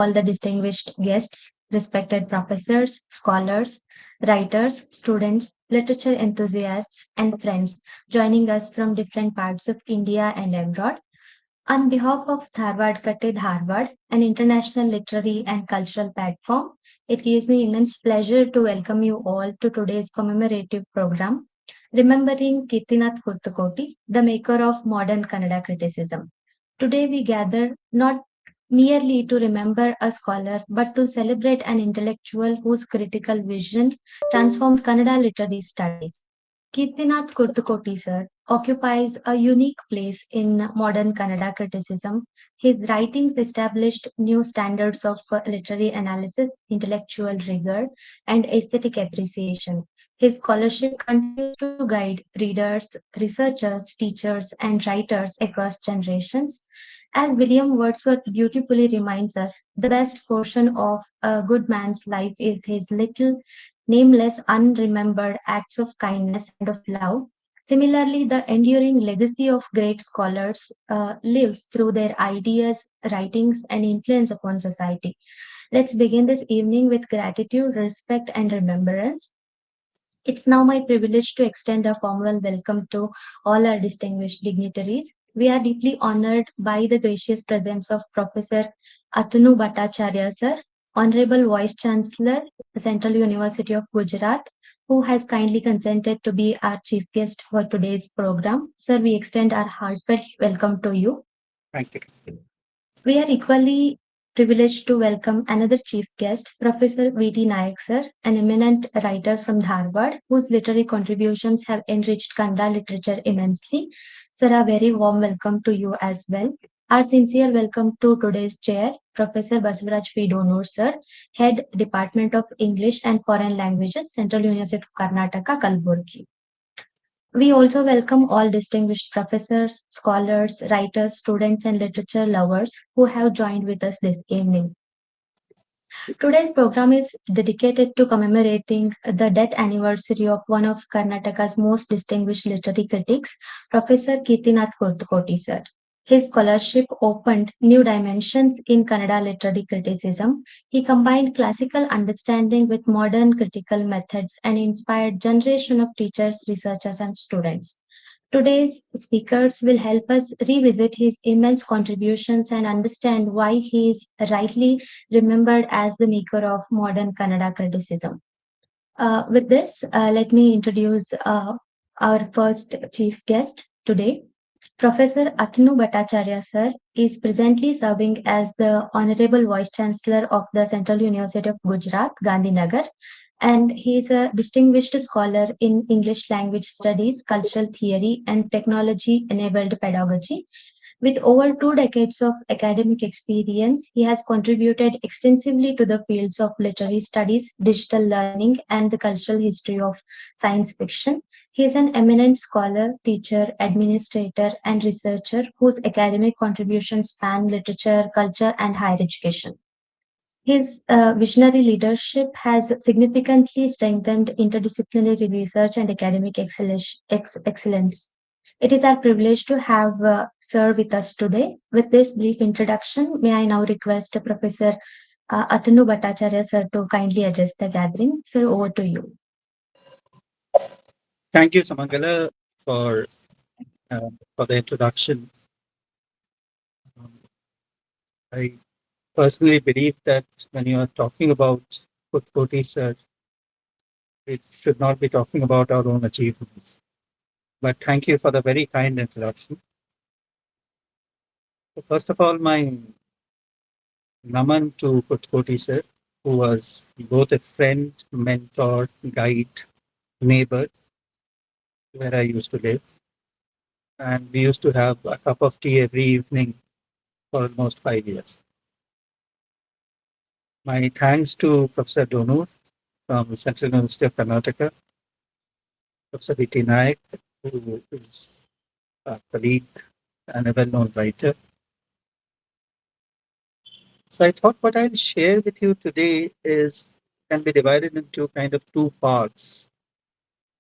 all the distinguished guests, respected professors, scholars, writers, students, literature enthusiasts, and friends joining us from different parts of India and abroad. On behalf of Dharwad Katte Dharwad, an international literary and cultural platform, it gives me immense pleasure to welcome you all to today's commemorative program, remembering Kirthinath Kurthkoti, the maker of modern Kannada criticism. Today we gather not merely to remember a scholar, but to celebrate an intellectual whose critical vision transformed Kannada literary studies. Kirthinath Kurthkoti sir occupies a unique place in modern Kannada criticism. His writings established new standards of literary analysis, intellectual rigor, and aesthetic appreciation. His scholarship continues to guide readers, researchers, teachers, and writers across generations. As William Wordsworth beautifully reminds us, the best portion of a good man's life is his little nameless, unremembered acts of kindness and of love. Similarly, the enduring legacy of great scholars lives through their ideas, writings, and influence upon society. Let's begin this evening with gratitude, respect, and remembrance. It's now my privilege to extend a formal welcome to all our distinguished dignitaries. We are deeply honored by the gracious presence of Professor Atanu Bhattacharya, sir, Honorable Vice-Chancellor, Central University of Gujarat, who has kindly consented to be our chief guest for today's program. Sir, we extend our heartfelt welcome to you. Thank you. We are equally privileged to welcome another chief guest, Professor V.T. Naik sir, an eminent writer from Dharwad, whose literary contributions have enriched Kannada literature immensely. Sir, a very warm welcome to you as well. Our sincere welcome to today's chair, Professor Basavaraj P. Donur sir, Head Department of English and Foreign Languages, Central University of Karnataka, Kalaburagi. We also welcome all distinguished professors, scholars, writers, students, and literature lovers who have joined with us this evening. Today's program is dedicated to commemorating the death anniversary of one of Karnataka's most distinguished literary critics, Professor Kirthinath Kurthkoti sir. His scholarship opened new dimensions in Kannada literary criticism. He combined classical understanding with modern critical methods and inspired generation of teachers, researchers, and students. Today's speakers will help us revisit his immense contributions and understand why he is rightly remembered as the maker of modern Kannada criticism. With this, let me introduce our first chief guest today. Professor Atanu Bhattacharya sir is presently serving as the Honorable Vice Chancellor of the Central University of Gujarat, Gandhinagar, and he is a distinguished scholar in English language studies, cultural theory, and technology enabled pedagogy. With over 2 decades of academic experience, he has contributed extensively to the fields of literary studies, digital learning, and the cultural history of science fiction. He is an eminent scholar, teacher, administrator, and researcher whose academic contributions span literature, culture, and higher education. His visionary leadership has significantly strengthened interdisciplinary research and academic excellence. It is our privilege to have Sir with us today. With this brief introduction, may I now request Professor Atanu Bhattacharya sir to kindly address the gathering. Sir, over to you. Thank you, Samangala, for for the introduction. Um, I personally believe that when you are talking about Kurthkoti sir, it should not be talking about our own achievements. But thank you for the very kind introduction. So first of all, my naman to Kurthkoti sir, who was both a friend, mentor, guide, neighbor, where I used to live. And we used to have a cup of tea every evening for almost 5 years. My thanks to Professor Donur from Central University of Karnataka, Professor V.T. Naik, who is a colleague and a well-known writer. So I thought what I'll share with you today is can be divided into kind of two parts.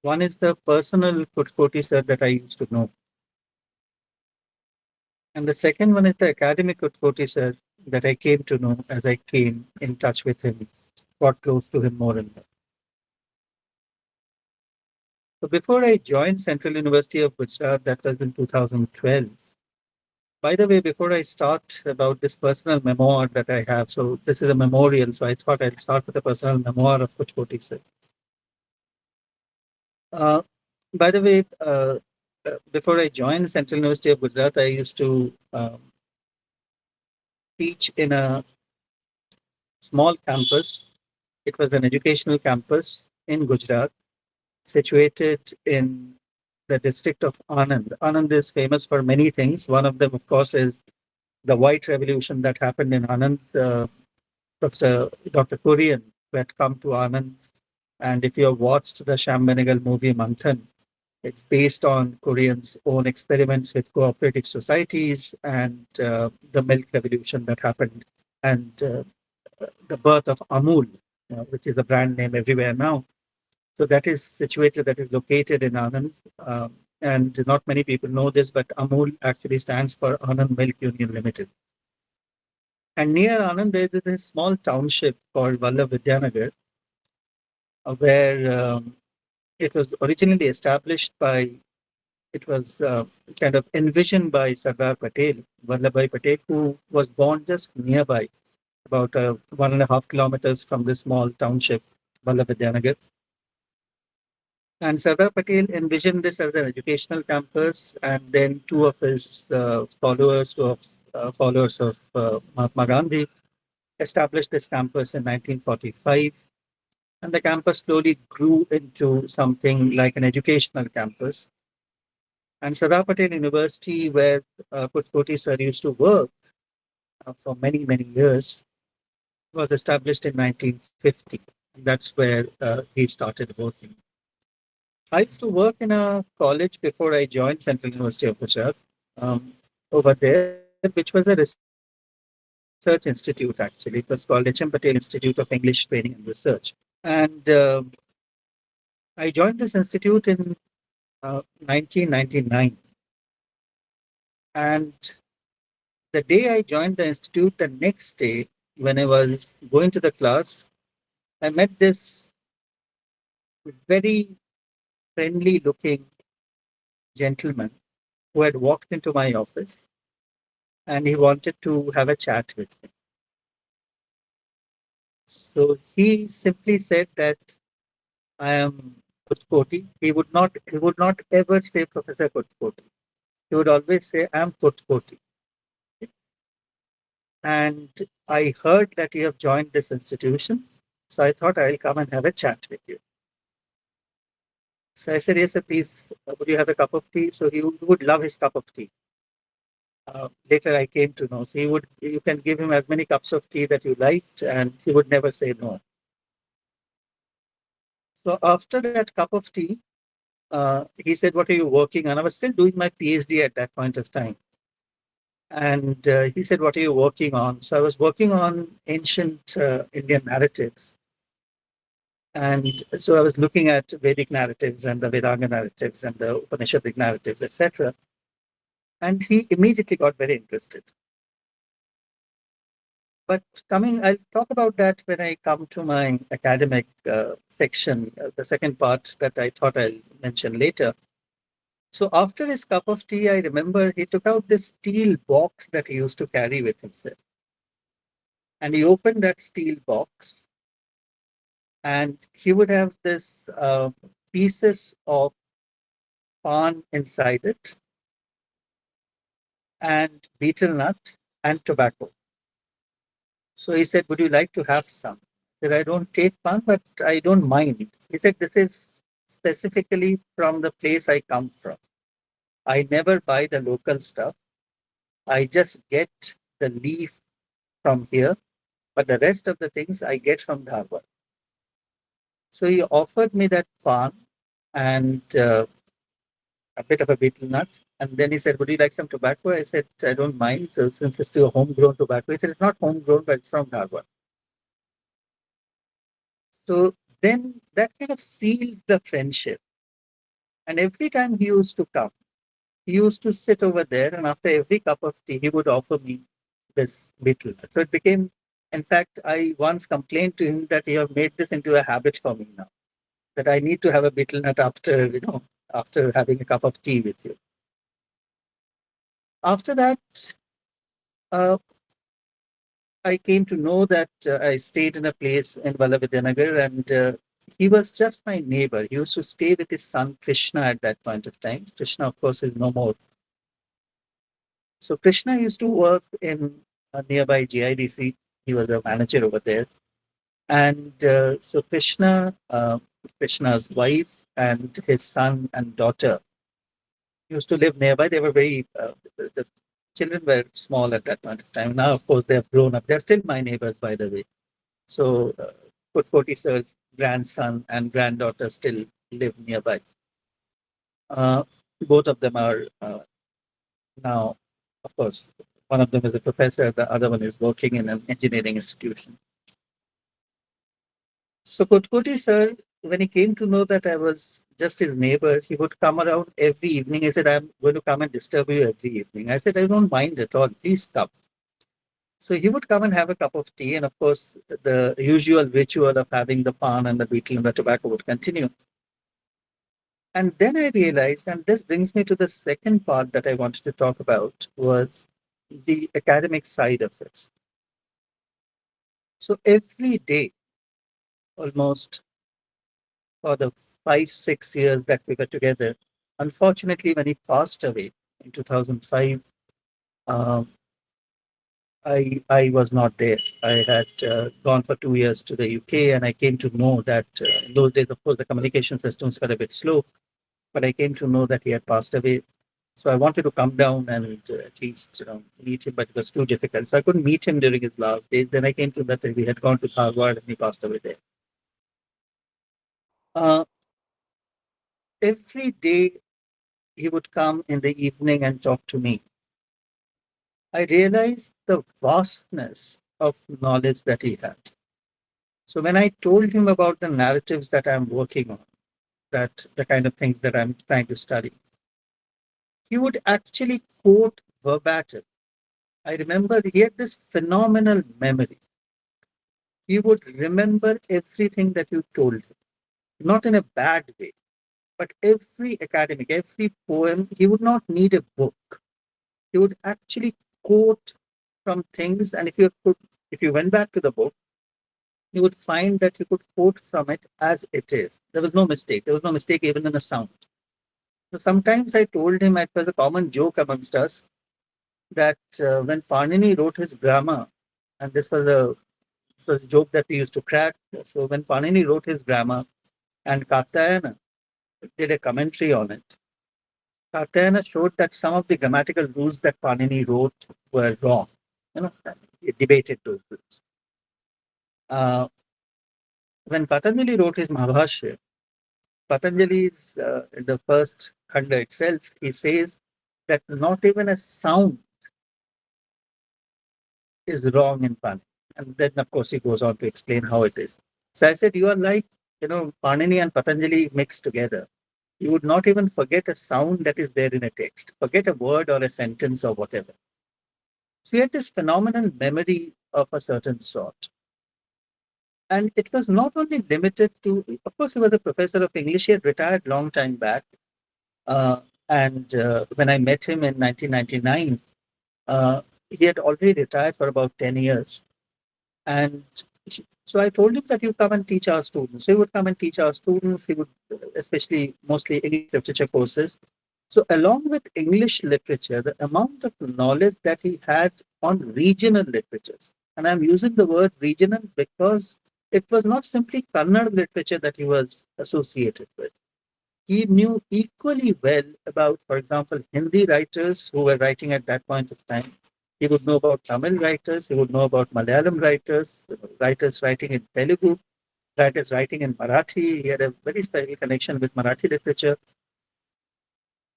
One is the personal Kurthkoti sir that I used to know. And the second one is the academic Kurthkoti sir that I came to know as I came in touch with him, got close to him more and more. So before I joined Central University of Gujarat, that was in 2012. By the way, before I start about this personal memoir that I have, so this is a memorial, so I thought I'd start with a personal memoir of Kurthkoti sir. Uh, by the way, before I joined Central University of Gujarat, I used to teach in a small campus. It was an educational campus in Gujarat, situated in the district of Anand. Anand is famous for many things. One of them, of course, is the White Revolution that happened in Anand. Professor Dr. Kurian, who had come to Anand. And if you have watched the Sham Benegal movie Manthan, it's based on Koreans' own experiments with cooperative societies and the milk revolution that happened, and the birth of Amul, which is a brand name everywhere now. So that is situated, that is located in Anand. And not many people know this, but Amul actually stands for Anand Milk Union Limited. And near Anand, there is a small township called Vallabh Vidyanagar, where it was originally established by, it was kind of envisioned by Sardar Patel, Vallabhbhai Patel, who was born just nearby, about 1.5 kilometers from this small township, Vallabh Vidyanagar. And Sardar Patel envisioned this as an educational campus, and then two of his followers of Mahatma Gandhi established this campus in 1945. And the campus slowly grew into something like an educational campus. And Sardar Patel University, where Kurthkoti sir used to work for many, many years, was established in 1950. That's where he started working. I used to work in a college before I joined Central University of Gujarat over there, which was a research institute actually. It was called H.M. Patel Institute of English Training and Research. And I joined this institute in 1999. And the day I joined the institute, the next day, when I was going to the class, I met this very friendly looking gentleman who had walked into my office and he wanted to have a chat with me. So he simply said that I am Kurthkoti. He would not ever say Professor Kurthkoti. He would always say I am Kurthkoti. And I heard that you have joined this institution. So I thought I'll come and have a chat with you. So I said, yes, sir, please, would you have a cup of tea? So he would love his cup of tea. Later I came to know. So you can give him as many cups of tea that you liked, and he would never say no. So after that cup of tea, he said, what are you working on? I was still doing my PhD at that point of time. And he said, what are you working on? So I was working on ancient Indian narratives. And so I was looking at Vedic narratives and the Vedanga narratives and the Upanishadic narratives, etc. And he immediately got very interested. But I'll talk about that when I come to my academic section, the second part that I thought I'll mention later. So after his cup of tea, I remember he took out this steel box that he used to carry with himself. And he opened that steel box, and he would have this pieces of pan inside it, and betel nut and tobacco. So he said, would you like to have some? I said, I don't take pan, but I don't mind. He said, this is specifically from the place I come from. I never buy the local stuff. I just get the leaf from here, but the rest of the things I get from Dharwad. So he offered me that pan and a bit of a betel nut. And then he said, would you like some tobacco? I said, I don't mind. So since it's still homegrown tobacco, he said, it's not homegrown, but it's from Dharwad. So then that kind of sealed the friendship. And every time he used to come, he used to sit over there, and after every cup of tea, he would offer me this betel nut. So it became, in fact, I once complained to him that you have made this into a habit for me now, that I need to have a betel nut after, after having a cup of tea with you. After that, uh, I came to know that I stayed in a place in Vallavidanagar, and he was just my neighbor. He used to stay with his son Krishna at that point of time. Krishna, of course, is no more. So Krishna used to work in a nearby GIDC. He was a manager over there. And so Krishna's wife and his son and daughter used to live nearby. They were the children were small at that point of time. Now, of course, they have grown up. They're still my neighbors, by the way. So Kurthkoti sir's grandson and granddaughter still live nearby. Uh, Both of them are now, of course, one of them is a professor, the other one is working in an engineering institution. So Kurthkoti sir, when he came to know that I was just his neighbor, he would come around every evening. He said, I'm going to come and disturb you every evening. I said, I don't mind at all. Please come. So he would come and have a cup of tea. And of course, the usual ritual of having the pan and the betel and the tobacco would continue. And then I realized, and this brings me to the second part that I wanted to talk about, was the academic side of it. So every day, almost for the 5, 6 years that we were together, unfortunately, when he passed away in 2005, um, I was not there. I had gone for 2 years to the UK, and I came to know that in those days, of course, the communication systems were a bit slow, but I came to know that he had passed away. So I wanted to come down and at least meet him, but it was too difficult. So I couldn't meet him during his last days. Then I came to that we had gone to Dharwad and he passed away there. Uh, every day he would come in the evening and talk to me. I realized the vastness of knowledge that he had. So when I told him about the narratives that I'm working on, that the kind of things that I'm trying to study, he would actually quote verbatim. I remember he had this phenomenal memory. He would remember everything that you told him, not in a bad way, but every academic, every poem, he would not need a book. He would actually quote from things, and if you went back to the book, you would find that you could quote from it as it is. There was no mistake. There was no mistake even in the sound. So sometimes I told him, it was a common joke amongst us, that when Panini wrote his grammar, and this was a joke that we used to crack. So when Panini wrote his grammar and Katyayana did a commentary on it, Katyayana showed that some of the grammatical rules that Panini wrote were wrong. He debated those rules. Uh, when Patanjali wrote his Mahabhashya, Patanjali's in the first khanda itself, he says that not even a sound is wrong in Panini. And then, of course, he goes on to explain how it is. So I said, you are like, Panini and Patanjali mixed together. You would not even forget a sound that is there in a text, forget a word or a sentence or whatever. So he had this phenomenal memory of a certain sort. And it was not only limited to, of course, he was a professor of English. He had retired long time back. And when I met him in 1999, he had already retired for about 10 years. And so I told him that you come and teach our students. So he would come and teach our students. He would, especially mostly English literature courses. So along with English literature, the amount of knowledge that he had on regional literatures, and I'm using the word regional because it was not simply Kannada literature that he was associated with. He knew equally well about, for example, Hindi writers who were writing at that point of time. He would know about Tamil writers, he would know about Malayalam writers, writers writing in Telugu, writers writing in Marathi. He had a very special connection with Marathi literature.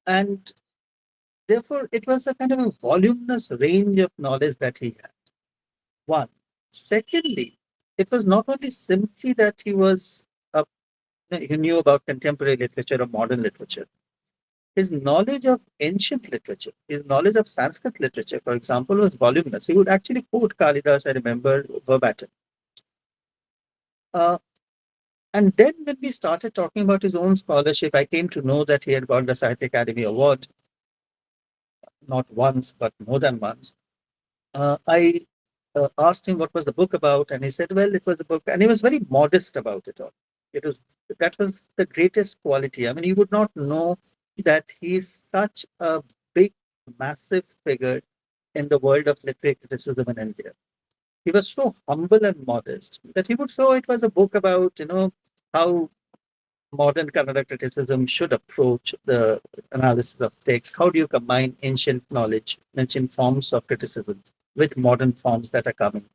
And therefore, it was a kind of a voluminous range of knowledge that he had. One. Secondly, it was not only simply that he knew about contemporary literature or modern literature. his knowledge of ancient literature, his knowledge of Sanskrit literature, for example, was voluminous. He would actually quote Kalidas, I remember, verbatim. Uh, and then when we started talking about his own scholarship, I came to know that he had got the Sahitya Academy Award, not once, but more than once. I asked him what was the book about, and he said, "Well, it was a book," and he was very modest about it all. It was that was the greatest quality. I mean, you would not know that he's such a big, massive figure in the world of literary criticism in India. He was so humble and modest that he would say, "Oh, it was a book about how modern Kannada criticism should approach the analysis of text. How do you combine ancient knowledge, ancient forms of criticism with modern forms that are coming?"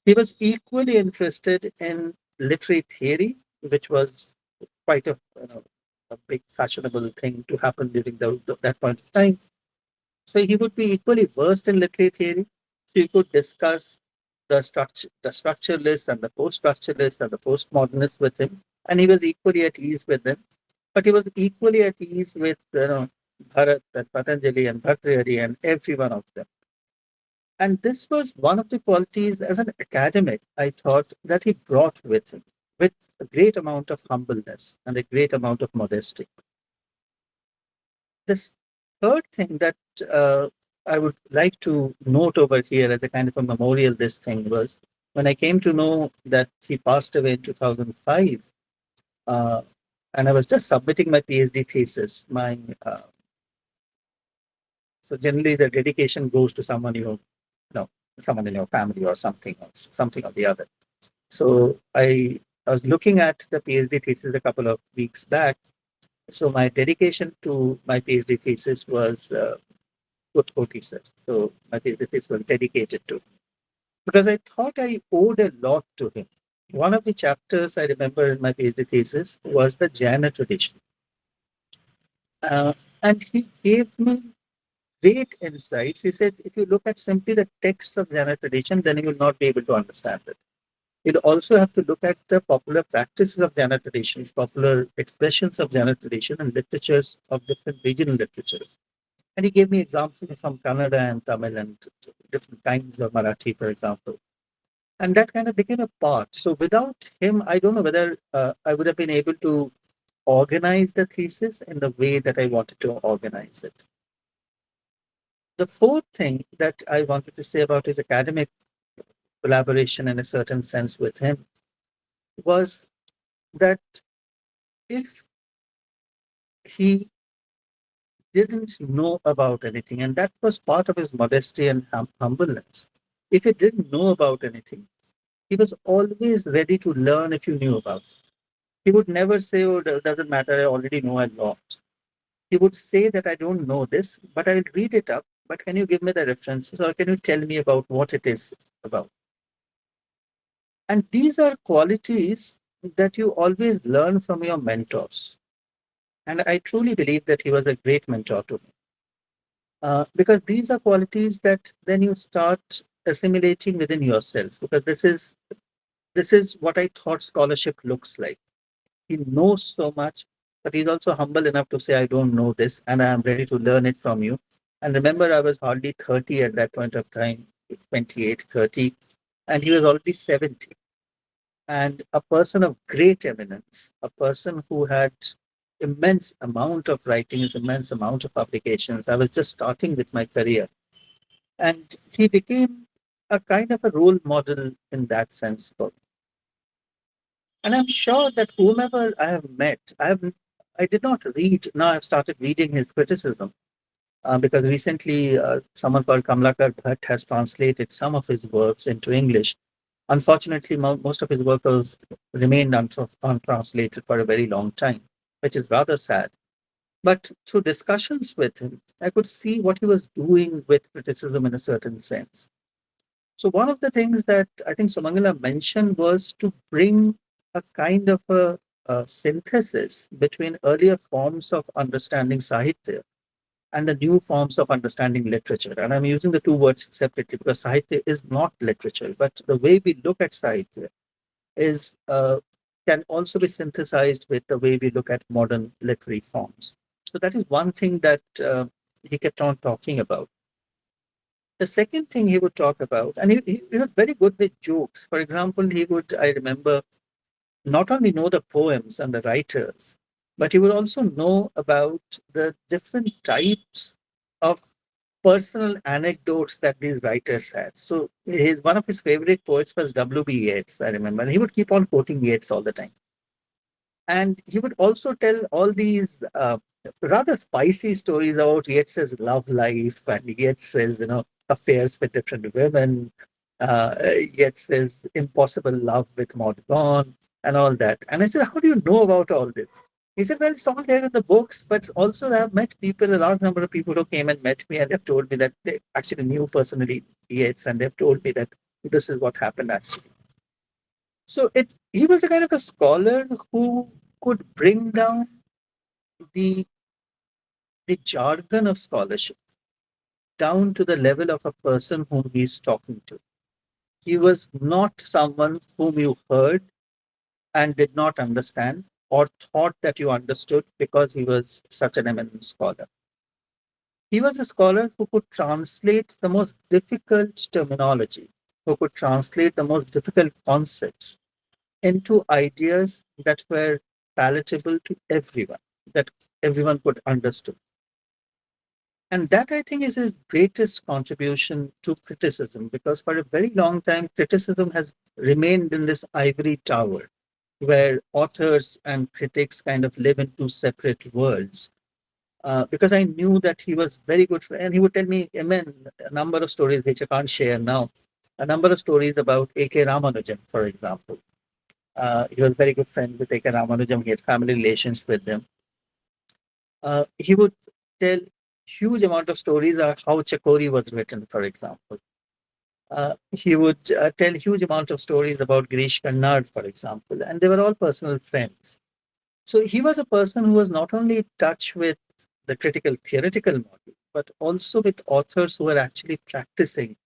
He was equally interested in literary theory, which was quite a big fashionable thing to happen during that point of time. So he would be equally versed in literary theory. So you could discuss the structuralists and the post-structuralists and the postmodernists with him, and he was equally at ease with them. But he was equally at ease with Bharat and Patanjali and Bhattacharya and every one of them. And this was one of the qualities as an academic, I thought, that he brought with him, with a great amount of humbleness and a great amount of modesty. This third thing that I would like to note over here as a kind of a memorial, this thing was when I came to know that he passed away in 2005, uh, and I was just submitting my PhD thesis. So generally the dedication goes to someone know, someone in your family or something or the other. So I was looking at the PhD thesis a couple of weeks back. So my dedication to my PhD thesis was Kurthkoti, sir. So my PhD thesis was dedicated to him because I thought I owed a lot to him. One of the chapters I remember in my PhD thesis was the Jaina tradition. Uh, and he gave me great insights. He said, if you look at simply the texts of Jaina tradition, then you will not be able to understand it. You'll also have to look at the popular practices of Jaina traditions, popular expressions of Jaina tradition, and literatures of different regional literatures. And he gave me examples from Kannada and Tamil and different kinds of Marathi, for example. And that kind of became a part. So without him, I don't know whether I would have been able to organize the thesis in the way that I wanted to organize it. The fourth thing that I wanted to say about his academic collaboration in a certain sense with him was that if he didn't know about anything, and that was part of his modesty and humbleness. If he didn't know about anything, he was always ready to learn if you knew about it. He would never say, "Oh, it doesn't matter, I already know a lot." He would say that I don't know this, but I'll read it up. But can you give me the references or can you tell me about what it is about? And these are qualities that you always learn from your mentors. And I truly believe that he was a great mentor to me. Because these are qualities that then you start assimilating within yourselves. Because this is what I thought scholarship looks like. He knows so much, but he's also humble enough to say, "I don't know this, and I am ready to learn it from you." And remember, I was hardly 30 at that point of time, 28, 30, and he was already 70. And a person of great eminence, a person who had immense amount of writings, immense amount of publications. I was just starting with my career. And he became a kind of a role model in that sense for me. And I'm sure that whomever I have met, I did not read. Now I've started reading his criticism because recently someone called Kamlakar Bhatt has translated some of his works into English. Unfortunately, most of his work has remained untranslated for a very long time, which is rather sad. But through discussions with him, I could see what he was doing with criticism in a certain sense. So one of the things that I think Sumangala mentioned was to bring a kind of a synthesis between earlier forms of understanding Sahitya and the new forms of understanding literature. And I'm using the two words separately because Sahitya is not literature, but the way we look at Sahitya is can also be synthesized with the way we look at modern literary forms. So that is one thing that he kept on talking about. The second thing he would talk about, and he was very good with jokes. For example, he would, I remember, not only know the poems and the writers, but he would also know about the different types of personal anecdotes that these writers had. So his one of his favorite poets was W.B. Yeats, I remember. And he would keep on quoting Yeats all the time. And he would also tell all these rather spicy stories about Yeats's love life and Yeats's, affairs with different women, Yeats's impossible love with Maud Gonne and all that. And I said, how do you know about all this? He said, well, it's all there in the books, but also I've met people, a large number of people who came and met me, and they've told me that they actually knew personally Yeats, and they've told me that this is what happened actually. So he was a kind of a scholar who could bring down the the jargon of scholarship down to the level of a person whom he's talking to. He was not someone whom you heard and did not understand or thought that you understood because he was such an eminent scholar. He was a scholar who could translate the most difficult terminology, who could translate the most difficult concepts into ideas that were palatable to everyone, that everyone could understand. And that I think is his greatest contribution to criticism, because for a very long time, criticism has remained in this ivory tower where authors and critics kind of live in two separate worlds. Because I knew that he was very good, and he would tell me, Amen, a number of stories which I can't share now, a number of stories about A.K. Ramanujan, for example. He was very good friend with A.K. Ramanujan. He had family relations with them. He would tell huge amount of stories of how Chakori was written, for example. He would tell huge amount of stories about Girish Karnad, for example, and they were all personal friends. So he was a person who was not only in touch with the critical theoretical model, but also with authors who were actually practicing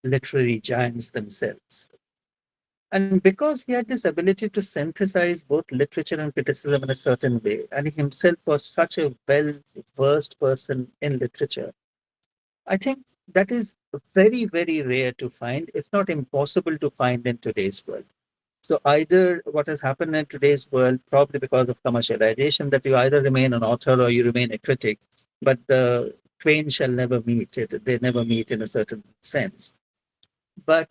literary giants themselves. And because he had this ability to synthesize both literature and criticism in a certain way, and he himself was such a well versed person in literature, I think that is very, very rare to find, if not impossible to find in today's world. So, either what has happened in today's world, probably because of commercialization, that you either remain an author or you remain a critic, but the twain shall never meet. They never meet in a certain sense. But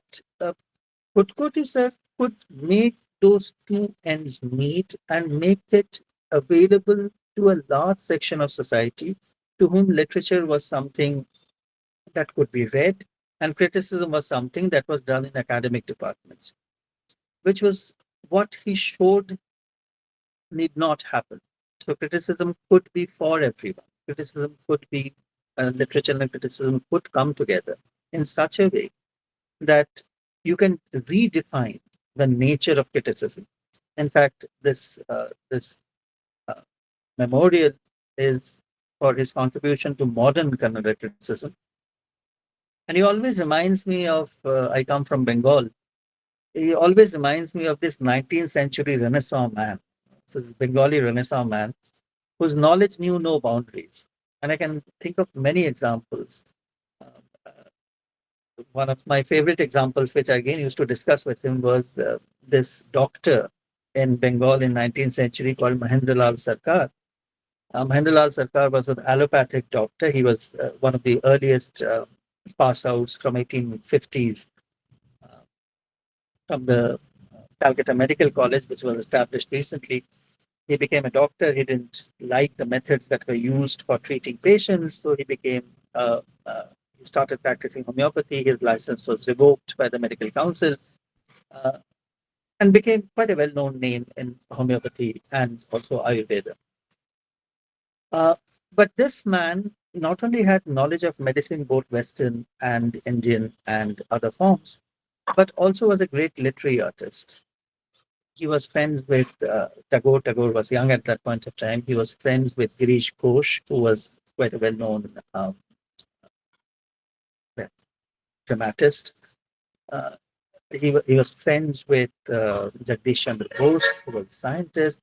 Kurthkoti sir could make those two ends meet and make it available to a large section of society to whom literature was something that could be read and criticism was something that was done in academic departments, which was what he showed need not happen. So criticism could be for everyone. Criticism could be literature and criticism could come together in such a way that you can redefine the nature of criticism. In fact, this uh, memorial is for his contribution to modern Kannada criticism, and he always reminds me of. I come from Bengal. He always reminds me of this 19th century Renaissance man. So this Bengali Renaissance man whose knowledge knew no boundaries, and I can think of many examples. Um, One of my favorite examples, which I again used to discuss with him, was this doctor in Bengal in 19th century called Mahendralal Sarkar. Mahendralal Sarkar was an allopathic doctor. He was one of the earliest pass outs from 1850s uh, from the Calcutta Medical College, which was established recently. He became a doctor. He didn't like the methods that were used for treating patients, so he started practicing homeopathy. His license was revoked by the medical council, uh, and became quite a well-known name in homeopathy and also Ayurveda. Uh, but this man not only had knowledge of medicine, both Western and Indian and other forms, but also was a great literary artist. He was friends with Tagore. Tagore was young at that point of time. He was friends with Girish Ghosh, who was quite a well-known dramatist. Uh, he was friends with Jagdish Chandra Bose, who was a scientist,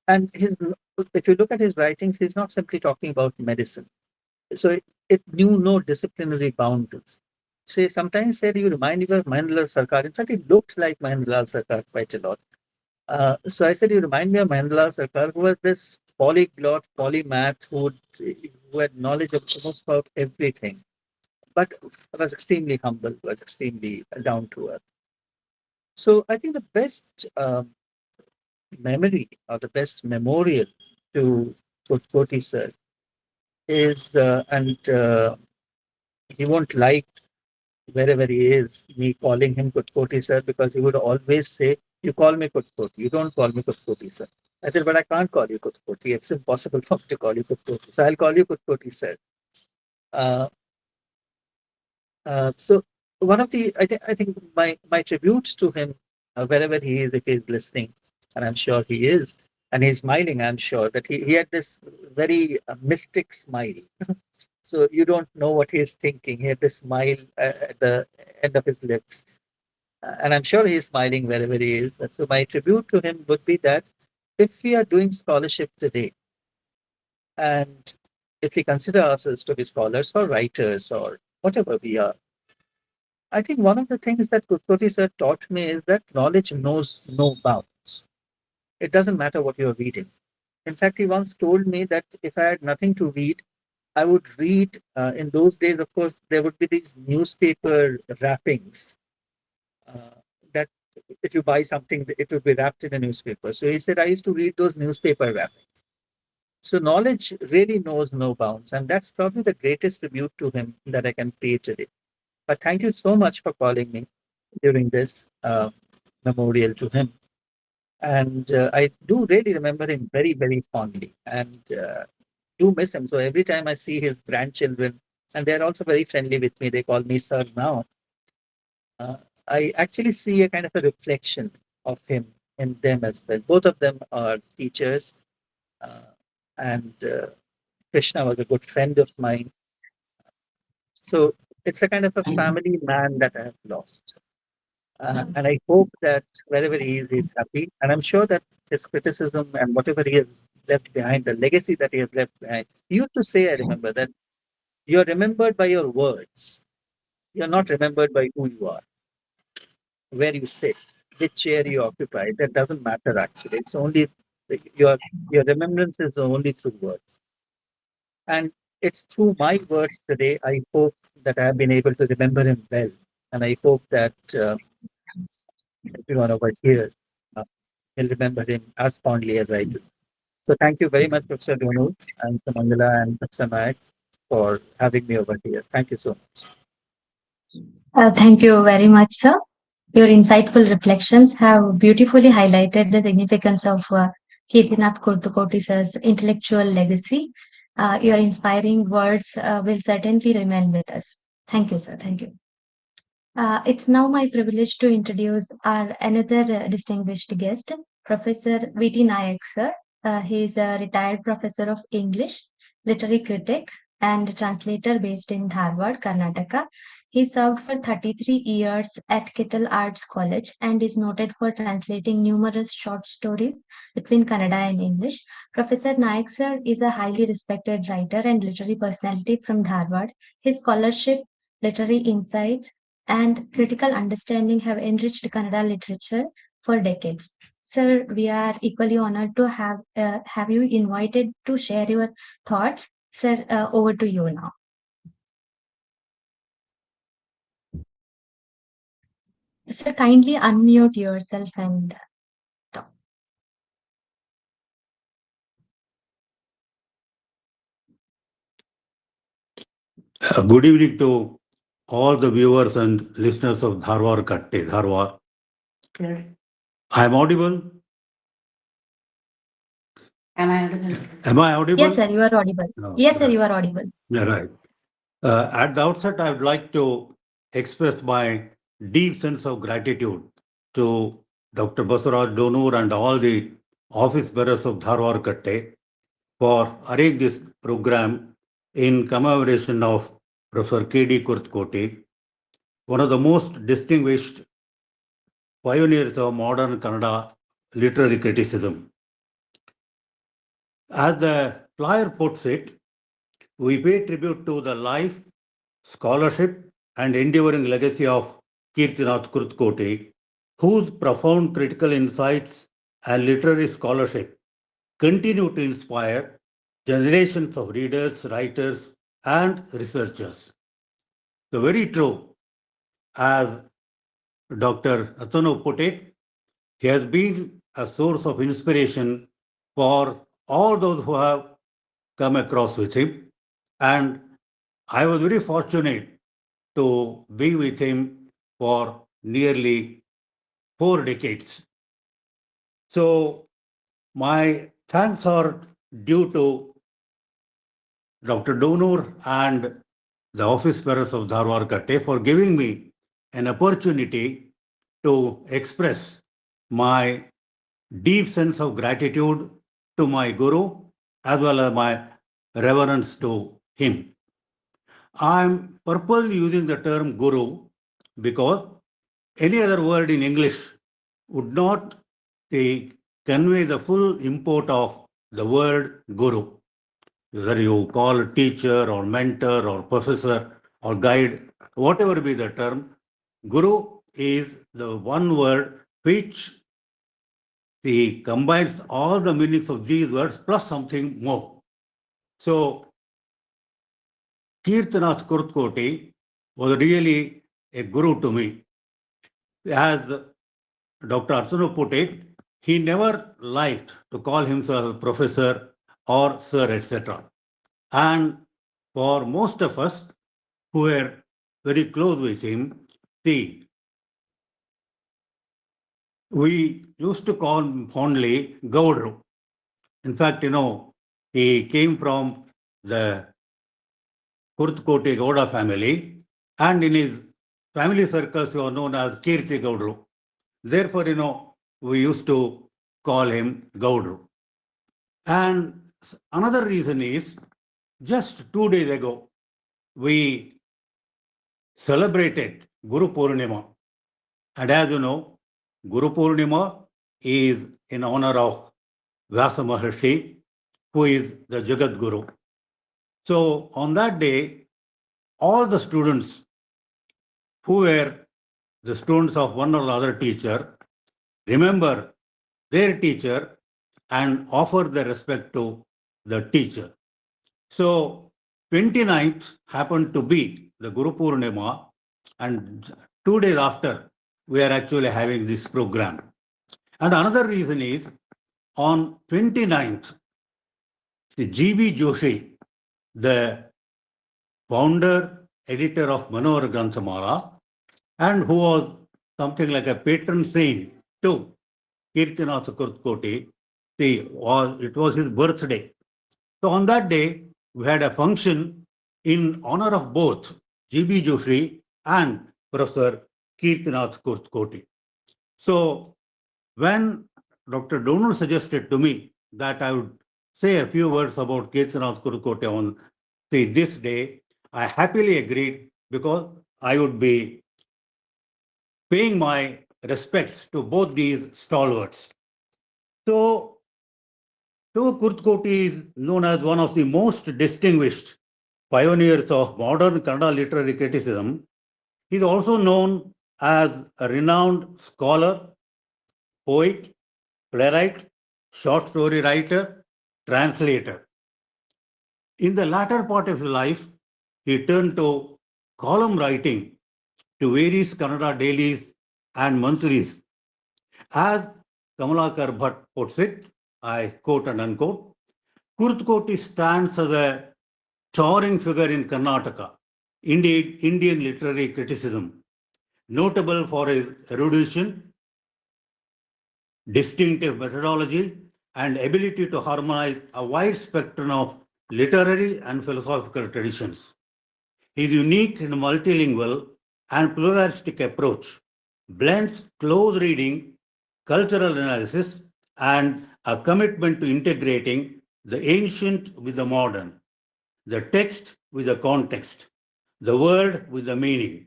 and his if you look at his writings, he's not simply talking about medicine. So it knew no disciplinary boundaries. So he sometimes said, you remind me of Mahendra Sarkar. In fact, it looked like Mahendra Sarkar quite a lot. So I said, you remind me of Mahendra Sarkar, who was this polyglot, polymath, who had knowledge of almost about everything, but was extremely humble, was extremely down to earth. So I think the best memory or the best memorial to Kurthkoti sir is, and he won't like wherever he is, me calling him Kurthkoti sir, because he would always say, you call me Kurthkoti, you don't call me Kurthkoti sir. I said, but I can't call you Kurthkoti. It's impossible for me to call you Kurthkoti. So I'll call you Kurthkoti sir. Uh, so one of the, I think my tributes to him, wherever he is, if he's listening, and I'm sure he is, and he's smiling, I'm sure that he had this very mystic smile. So you don't know what he's thinking. He had this smile at the end of his lips. And I'm sure he's smiling wherever he is. So my tribute to him would be that if we are doing scholarship today, and if we consider ourselves to be scholars or writers or whatever we are, I think one of the things that Kurthkoti sir taught me is that knowledge knows no bounds. It doesn't matter what you're reading. In fact, he once told me that if I had nothing to read, I would read. In those days, of course, there would be these newspaper wrappings that if you buy something, it would be wrapped in a newspaper. So he said, I used to read those newspaper wrappings. So knowledge really knows no bounds. And that's probably the greatest tribute to him that I can pay today. But thank you so much for calling me during this memorial to him. And I do really remember him very, very fondly and do miss him. So every time I see his grandchildren, and they're also very friendly with me, they call me sir now. Uh, I actually see a kind of a reflection of him in them as well. Both of them are teachers, uh, and Krishna was a good friend of mine. So it's a kind of a family man that I have lost. And I hope that wherever he is, he's happy. And I'm sure that his criticism and whatever he has left behind, the legacy that he has left behind, he used to say, I remember, that you're remembered by your words. You're not remembered by who you are, where you sit, which chair you occupy. That doesn't matter actually. It's only your your remembrance is only through words. And it's through my words today. I hope that I have been able to remember him well. And I hope that everyone over here uh, will remember him as fondly as I do. So thank you very much, Professor Donur and Samangala and Professor Naik, for having me over here. Thank you so much. Thank you very much, sir. Your insightful reflections have beautifully highlighted the significance of Kirthinath Kurthkoti sir's intellectual legacy. Your inspiring words will certainly remain with us. Thank you, sir. Thank you. It's now my privilege to introduce our another distinguished guest, Professor V.T. Naik, sir. He is a retired professor of English, literary critic, and translator based in Dharwad, Karnataka. He served for 33 years at Kittle Arts College and is noted for translating numerous short stories between Kannada and English. Professor Naik, sir, is a highly respected writer and literary personality from Dharwad. His scholarship, literary insights, and critical understanding have enriched Kannada literature for decades. Sir, we are equally honored to have you invited to share your thoughts. Sir, over to you now. Sir, kindly unmute yourself and talk. Good evening to all the viewers and listeners of Dharwad Katte, Dharwad. I am audible. Am I audible? Am I Yes, audible? sir, you are audible. No, Yes, sir, right. you are audible. Yeah, right. At the outset, I would like to express my deep sense of gratitude to Dr. Basavaraj Donur and all the office bearers of Dharwad Katte for arranging this program in commemoration of Professor K.D. Kurthkoti, one of the most distinguished pioneers of modern Kannada literary criticism. As the flyer puts it, we pay tribute to the life, scholarship, and enduring legacy of Kirthinath Kurthkoti, whose profound critical insights and literary scholarship continue to inspire generations of readers, writers, and researchers. So, very true, as Dr. Atanu put it, he has been a source of inspiration for all those who have come across with him. And I was very fortunate to be with him for nearly 4 decades. So my thanks are due to Dr. Donur and the office bearers of Dharwad Katte for giving me an opportunity to express my deep sense of gratitude to my Guru as well as my reverence to him. I'm purposely using the term Guru because any other word in English would not convey the full import of the word Guru. Whether you call a teacher or mentor or professor or guide, whatever be the term, Guru is the one word which combines all the meanings of these words plus something more. So Kirthinath Kurthkoti was really a guru to me. As Dr. Atanu put it, he never liked to call himself professor or sir, etc. And for most of us who were very close with him, see, we used to call him fondly Gaudru. In fact, he came from the Kurthkoti Gowda family, and in his family circles, he was known as Kirti Gaudru. Therefore, we used to call him Gaudru. And another reason is just 2 days ago, we celebrated Guru Purnima. And as you know, Guru Purnima is in honor of Vyasa Maharshi, who is the Jagat Guru. So on that day, all the students who were the students of one or the other teacher remember their teacher and offer the respect to the teacher. So 29th happened to be the Guru Purnima, and 2 days after, we are actually having this program. And another reason is on 29th, G.B. Joshi, the founder, editor of Manohar Granthamala, and who was something like a patron saint to Kirthinath Kurthkoti, it was his birthday. So on that day, we had a function in honor of both G.B. Joshi and Professor Kirthinath Kurthkoti. So when Dr. Donur suggested to me that I would say a few words about Kirthinath Kurthkoti on this day, I happily agreed because I would be paying my respects to both these stalwarts. So Kurthkoti is known as one of the most distinguished pioneers of modern Kannada literary criticism. He is also known as a renowned scholar, poet, playwright, short story writer, translator. In the latter part of his life, he turned to column writing to various Kannada dailies and monthlies. As Kamalakar Bhatt puts it, I quote and unquote, Kurthkoti stands as a towering figure in Karnataka, indeed Indian literary criticism, notable for his erudition, distinctive methodology, and ability to harmonize a wide spectrum of literary and philosophical traditions. His unique and multilingual and pluralistic approach blends close reading, cultural analysis, and a commitment to integrating the ancient with the modern, the text with the context, the word with the meaning.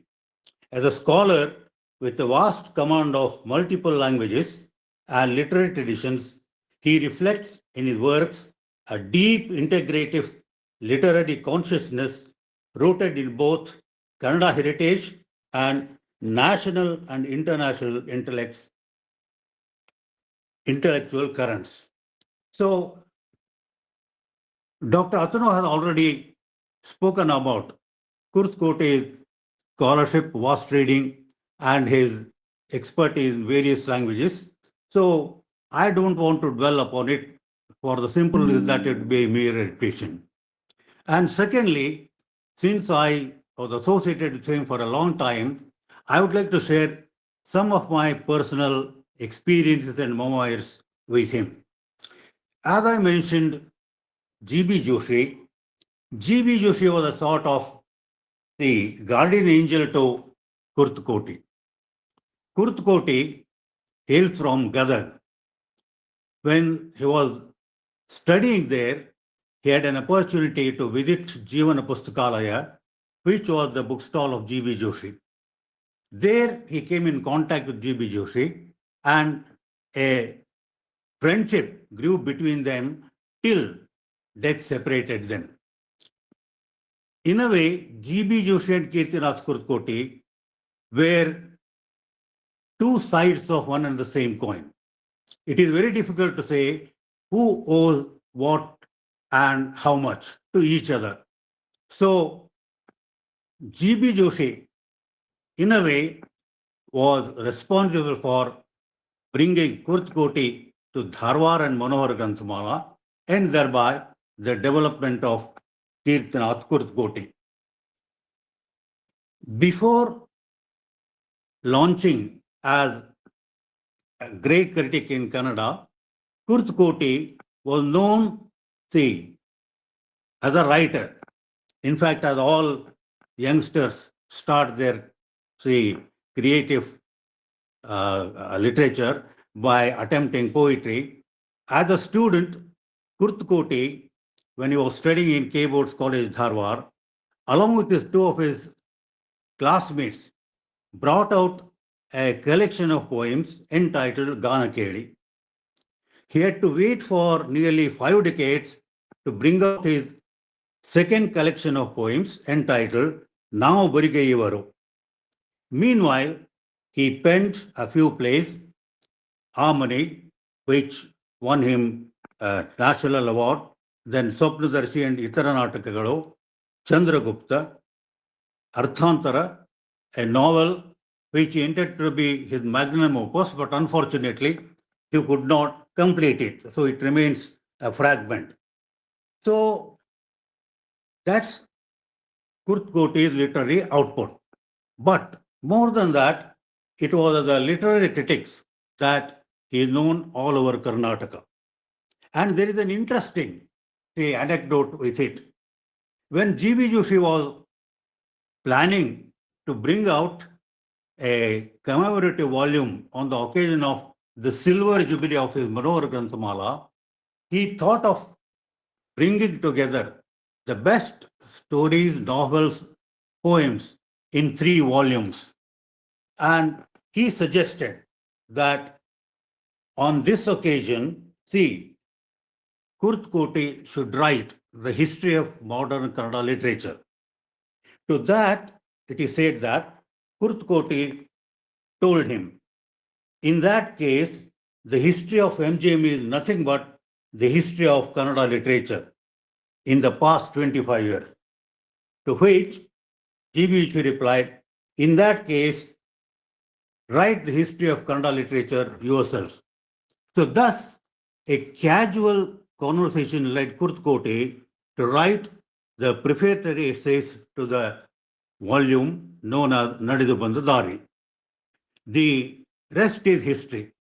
As a scholar with a vast command of multiple languages and literary traditions, he reflects in his works a deep integrative literary consciousness rooted in both Kannada heritage and national and international intellectual currents. So, Dr. Atanu has already spoken about Kurthkoti's scholarship, vast reading, and his expertise in various languages. So, I don't want to dwell upon it for the simple reason that it would be a mere repetition. And secondly, since I was associated with him for a long time, I would like to share some of my personal experiences and memoirs with him. As I mentioned, G.B. Joshi. G.B. Joshi was a sort of the guardian angel to Kurthkoti. Kurthkoti hails from Gadag. When he was studying there, he had an opportunity to visit Jivana Pustakalaya, which was the bookstall of G.B. Joshi. There he came in contact with G.B. Joshi, and a friendship grew between them till death separated them. In a way, G.B. Joshi and Kirthinath Kurthkoti were two sides of one and the same coin. It is very difficult to say who owes what and how much to each other. So, G.B. Joshi, in a way, was responsible for bringing Kurthkoti to Dharwad and Manohar Grantamala, and thereby the development of Kirthinath Kurthkoti. Before launching as a great critic in Kannada, Kurthkoti was known, as a writer. In fact, as all youngsters start their, creative literature by attempting poetry. As a student, Kurthkoti, when he was studying in Keyboards College, Dharwad, along with two of his classmates, brought out a collection of poems entitled Ganakeli. He had to wait for nearly 5 decades to bring out his second collection of poems entitled Now Barigayivaru. Meanwhile, he penned a few plays, Harmony, which won him a National Award, then Swapnadarshi and Itara Natakagalu, Chandragupta, Arthantara, a novel which he intended to be his magnum opus, but unfortunately, he could not complete it. So it remains a fragment. So that's Kurthkoti's literary output. But more than that, it was the literary critics that he is known all over Karnataka. And there is an interesting anecdote with it. When G.B. Joshi was planning to bring out a commemorative volume on the occasion of the silver jubilee of his Manohar Granthamala, he thought of bringing together the best stories, novels, poems in 3 volumes. And he suggested that on this occasion, Kurthkoti should write the history of modern Kannada literature. To that, it is said that Kurthkoti told him, in that case, the history of MGM is nothing but the history of Kannada literature in the past 25 years. To which G.B. replied, in that case, write the history of Kannada literature yourself. So thus, a casual conversation led Kurthkoti to write the prefatory essays to the volume known as Nadidu Bandu Dari. The rest is history.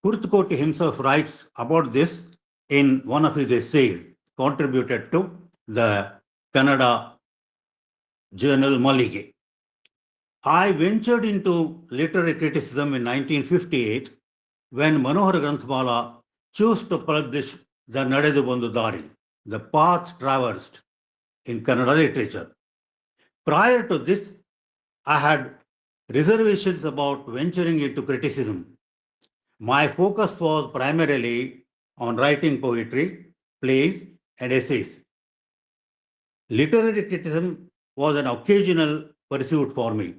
Kurthkoti himself writes about this in one of his essays contributed to the Kannada journal Malige. I ventured into literary criticism in 1958 when Manohar Granthamala chose to publish the Nadedu Bandu Dari, the path traversed in Kannada literature. Prior to this, I had reservations about venturing into criticism. My focus was primarily on writing poetry, plays, and essays. Literary criticism was an occasional pursuit for me.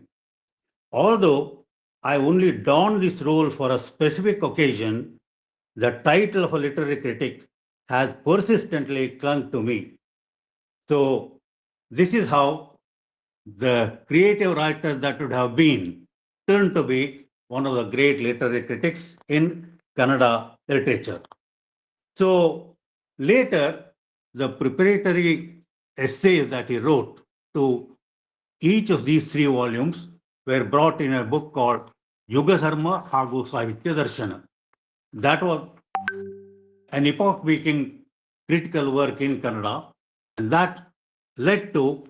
Although I only donned this role for a specific occasion, the title of a literary critic has persistently clung to me. So, this is how the creative writer that would have been turned to be one of the great literary critics in Kannada literature. So, later, the preparatory essays that he wrote to each of these three volumes were brought in a book called Yugadharma Hagu Sahitya Darshana. That was an epoch-making critical work in Kannada, and that led to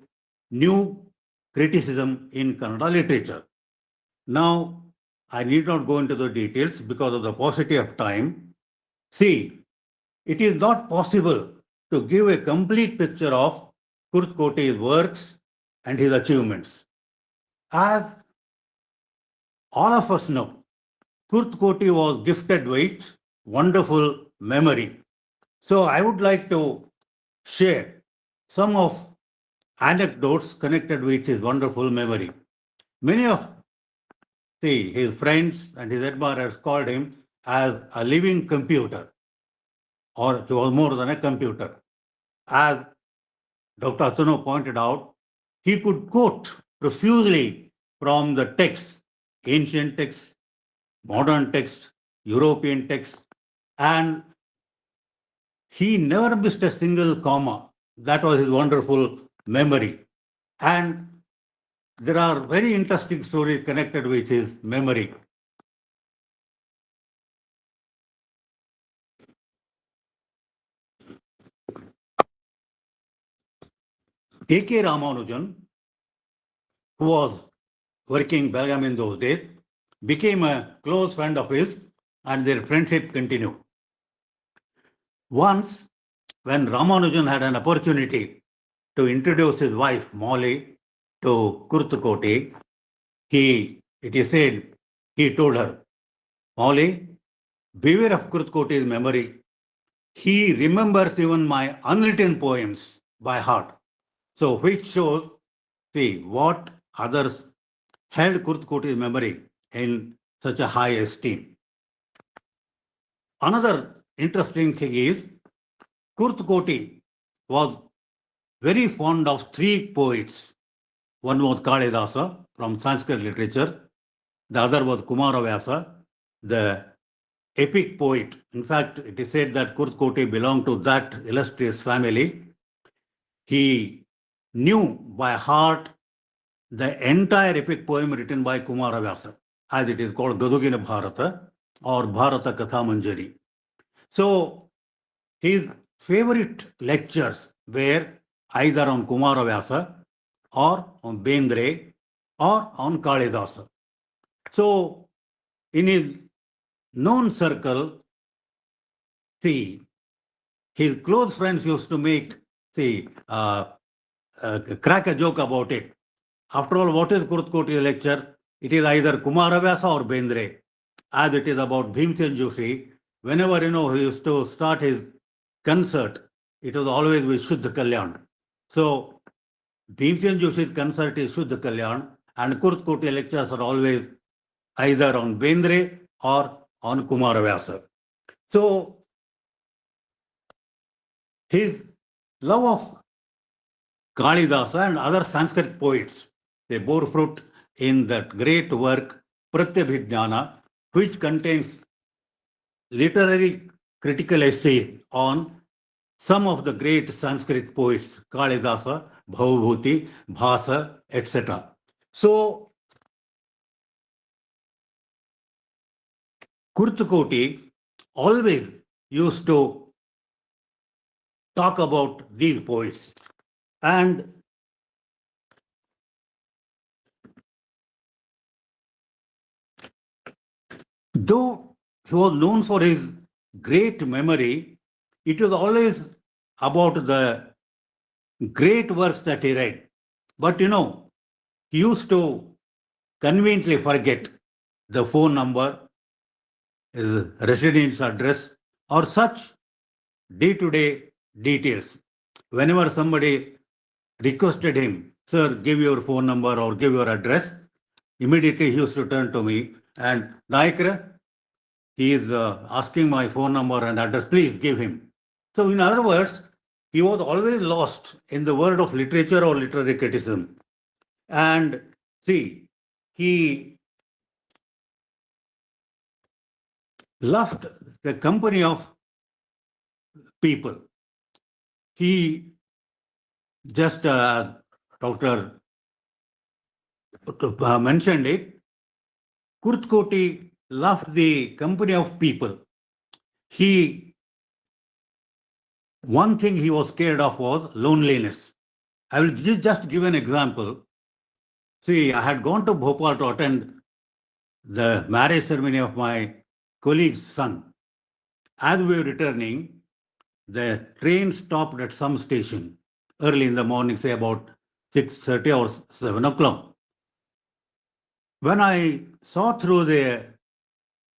new criticism in Kannada literature. Now, I need not go into the details because of the paucity of time. See, it is not possible to give a complete picture of Kurthkoti's works and his achievements. As all of us know, Kurthkoti was gifted with wonderful memory. So I would like to share some of anecdotes connected with his wonderful memory. Many of his friends and his admirers called him as a living computer, or he was more than a computer. As Dr. Atanu pointed out, he could quote profusely from the texts, ancient texts, modern texts, European texts, and he never missed a single comma. That was his wonderful memory. And there are very interesting stories connected with his memory. A.K. Ramanujan, who was working Belgium in those days, became a close friend of his, and their friendship continued. Once, when Ramanujan had an opportunity to introduce his wife, Molly, to Kurthkoti, it is said, he told her, Molly, beware of Kurthkoti's memory. He remembers even my unwritten poems by heart. So, which shows, what others held Kurthkoti's memory in such a high esteem. Another interesting thing is, Kurthkoti was very fond of three poets. One was Kalidasa from Sanskrit literature, the other was Kumaravyasa, the epic poet. In fact, it is said that Kurthkoti belonged to that illustrious family. He knew by heart the entire epic poem written by Kumaravyasa, as it is called Gadugina Bharata or Bharata Katha Manjari. So his favorite lectures were either on Kumaravyasa or on Bendre or on Kalidasa. So in his known circle, his close friends used to make, crack a joke about it. After all, what is Kurthkoti's lecture? It is either Kumaravyasa or Bendre. As it is about Bhimsen Joshi, whenever he used to start his concert, it was always with Shuddha Kalyan. So Bhimsen Joshi's concert is Shuddha Kalyan, and Kurthkoti lectures are always either on Bendre or on Kumaravyasa. So his love of Kalidasa and other Sanskrit poets, they bore fruit in that great work Pratyabhijnana, which contains literary critical essays on some of the great Sanskrit poets, Kalidasa, Bhavabhuti, Bhasa, etc. So, Kurthkoti always used to talk about these poets. And though he was known for his great memory, it was always about the great works that he read. But he used to conveniently forget the phone number, his residence address, or such day-to-day details. Whenever somebody requested him, sir, give your phone number or give your address, immediately he used to turn to me and Naik, he is asking my phone number and address, please give him. So in other words, he was always lost in the world of literature or literary criticism. And see, he loved the company of people. He just, Dr. mentioned it, Kurthkoti loved the company of people. One thing he was scared of was loneliness. I will just give an example. See, I had gone to Bhopal to attend the marriage ceremony of my colleague's son. As we were returning, the train stopped at some station early in the morning, say about 6:30 or 7 o'clock. When I saw through the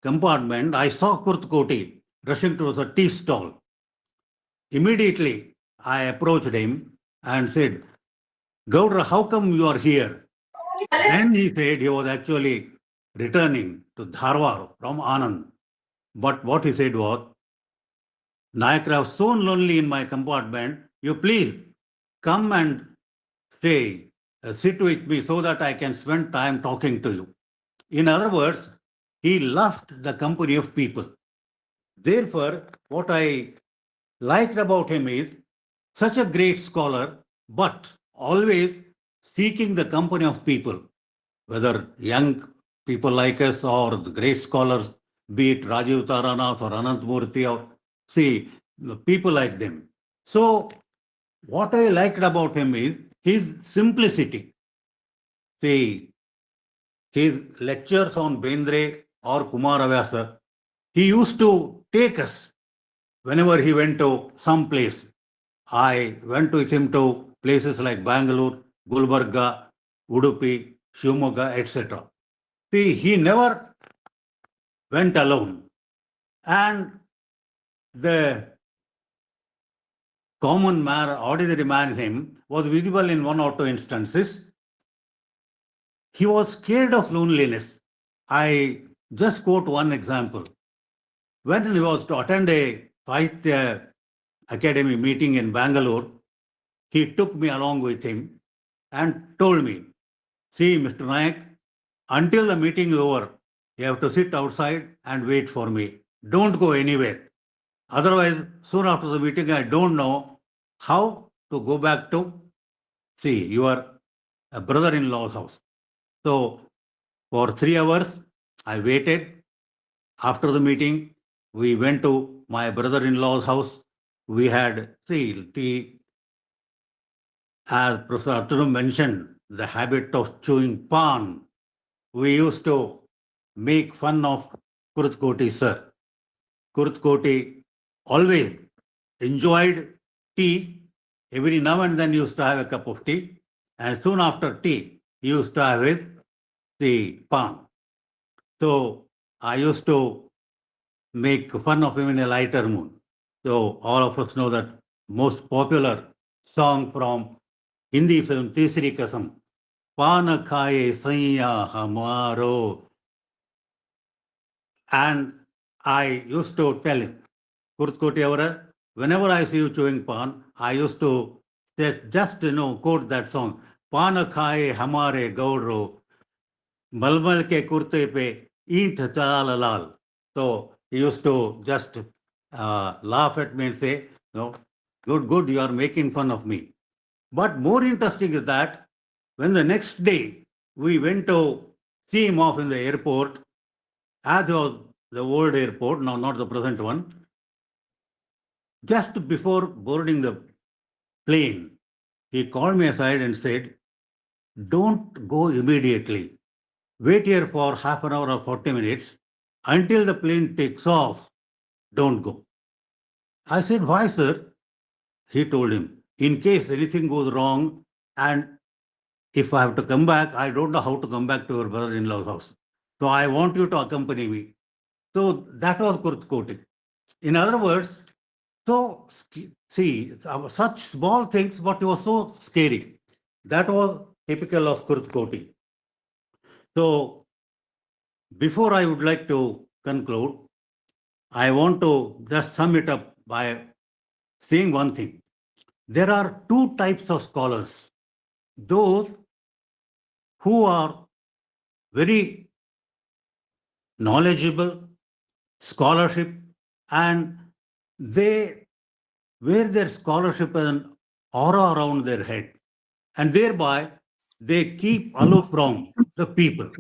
compartment, I saw Kurthkoti rushing towards a tea stall. Immediately, I approached him and said, Gowda, how come you are here? Then he said he was actually returning to Dharwad from Anand. But what he said was, Naik, I was so lonely in my compartment, you please come and stay, sit with me so that I can spend time talking to you. In other words, he loved the company of people. Therefore, what I liked about him is such a great scholar, but always seeking the company of people, whether young people like us or the great scholars, be it Rajiv Taranath or Anantmurti or see people like them. So what I liked about him is his simplicity. See, his lectures on Bendre or Kumaravyasa, he used to take us whenever he went to some place. I went with him to places like Bangalore, Gulbarga, Udupi, Shivamogga, etc. See, he never went alone. And the common man, ordinary man in him was visible in one or two instances. He was scared of loneliness. I just quote one example. When he was to attend a Sahitya Academy meeting in Bangalore, he took me along with him and told me, see, Mr. Naik, until the meeting is over, you have to sit outside and wait for me. Don't go anywhere. Otherwise, soon after the meeting, I don't know how to go back to see your brother-in-law's house. So for 3 hours, I waited. After the meeting, we went to my brother-in-law's house. We had tea. As Professor Atanu mentioned, the habit of chewing pan. We used to make fun of Kurthkoti sir. Kurthkoti always enjoyed tea. Every now and then he used to have a cup of tea. And soon after tea, he used to have the pan. So I used to make fun of him in a lighter mood. So all of us know that most popular song from Hindi film Tisri Kasam, Pan Khaye Saiya Hamaro. And I used to tell him, Kurthkoti Avara, whenever I see you chewing pan, I used to just quote that song, Pan Khaye Hamare Gauro, Malmal ke kurte pe eat chalal lal. So he used to just laugh at me and say, no, good, you are making fun of me. But more interesting is that when the next day we went to see him off in the airport, as was the old airport, now not the present one, just before boarding the plane, he called me aside and said, don't go immediately. Wait here for half an hour or 40 minutes until the plane takes off. Don't go. I said, why, sir? He told him, in case anything goes wrong and if I have to come back, I don't know how to come back to your brother-in-law's house. So I want you to accompany me. So that was Kurthkoti. In other words, So, see, such small things, but it was so scary. That was typical of Kurthkoti. So, before I would like to conclude, I want to just sum it up by saying one thing. There are two types of scholars: those who are very knowledgeable, scholarship, and they wear their scholarship as an aura around their head, and thereby they keep aloof from the people.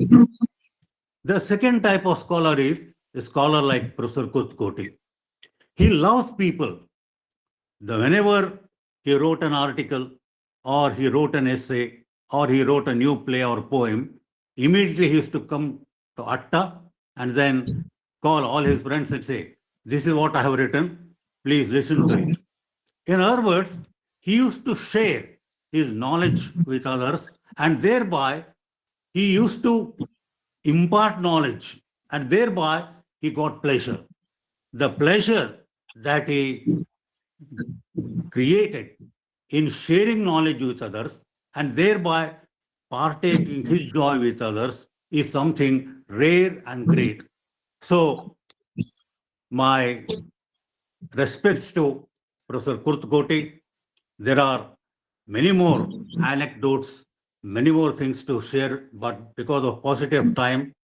The second type of scholar is a scholar like Professor Kurthkoti. He loves people. Whenever he wrote an article, or he wrote an essay, or he wrote a new play or poem, immediately he used to come to Atta and then call all his friends and say, "This is what I have written, please listen to it." In other words, he used to share his knowledge with others, and thereby he used to impart knowledge, and thereby he got pleasure. The pleasure that he created in sharing knowledge with others and thereby partaking his joy with others is something rare and great. So, my respects to Professor Kurthkoti. There are many more anecdotes, many more things to share, but because of paucity of time,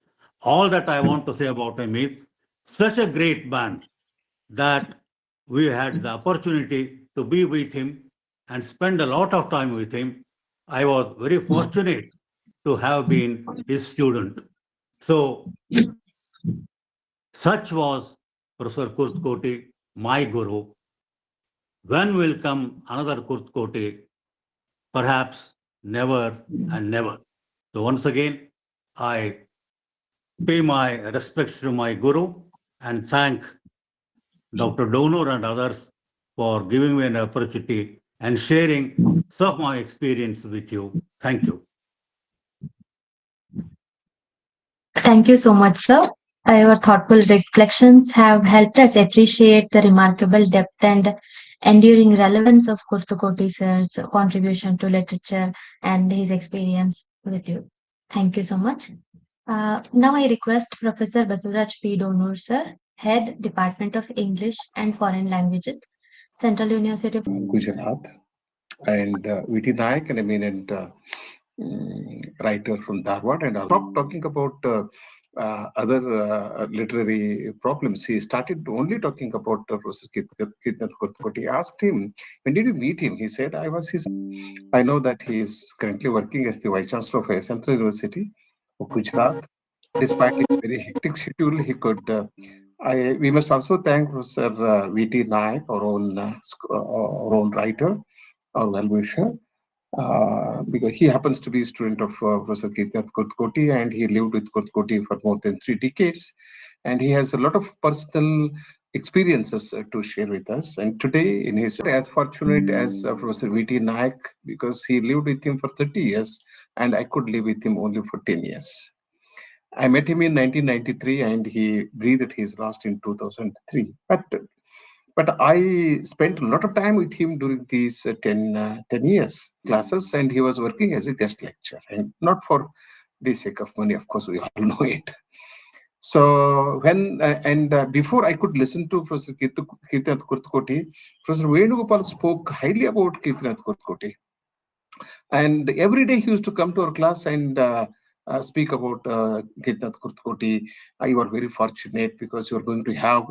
all that I want to say about him is such a great man that we had the opportunity to be with him and spend a lot of time with him. I was very fortunate to have been his student. So, such was Professor Kurthkoti, my guru. When will come another Kurthkoti? Perhaps never and never. So, once again, I pay my respects to my guru and thank Dr. Donur and others for giving me an opportunity and sharing some of my experience with you. Thank you. Thank you so much, sir. Your thoughtful reflections have helped us appreciate the remarkable depth and enduring relevance of Kurthukoti sir's contribution to literature and his experience with you. Thank you so much. Now I request Professor Basavaraj P. Donur, sir, Head Department of English and Foreign Languages, Central University of Gujarat, and V.T. Naik, an eminent writer from Dharwad, and I'll stop talking about other literary problems. He started only talking about Professor Kirthinath Kurthkoti. I asked him, when did you meet him? He said, I was his. I know that he is currently working as the Vice-Chancellor of a Central University of Gujarat. Despite his very hectic schedule, he could. We must also thank Professor V.T. Naik, our own writer, our well-wisher, because he happens to be a student of Professor Kirthinath Kurthkoti, and he lived with Kurthkoti for more than 3 decades. And he has a lot of personal experiences to share with us. And today, in his as fortunate as Professor V.T. Naik, because he lived with him for 30 years, and I could live with him only for 10 years. I met him in 1993, and he breathed his last in 2003. But I spent a lot of time with him during these 10 years classes, and he was working as a guest lecturer, and not for the sake of money, of course, we all know it. So when before I could listen to Professor Kirthinath Kurthkoti, Professor Venugopal spoke highly about Kirthinath Kurthkoti. And every day he used to come to our class and speak about Kirthinath Kurthkoti. You are very fortunate because you are going to have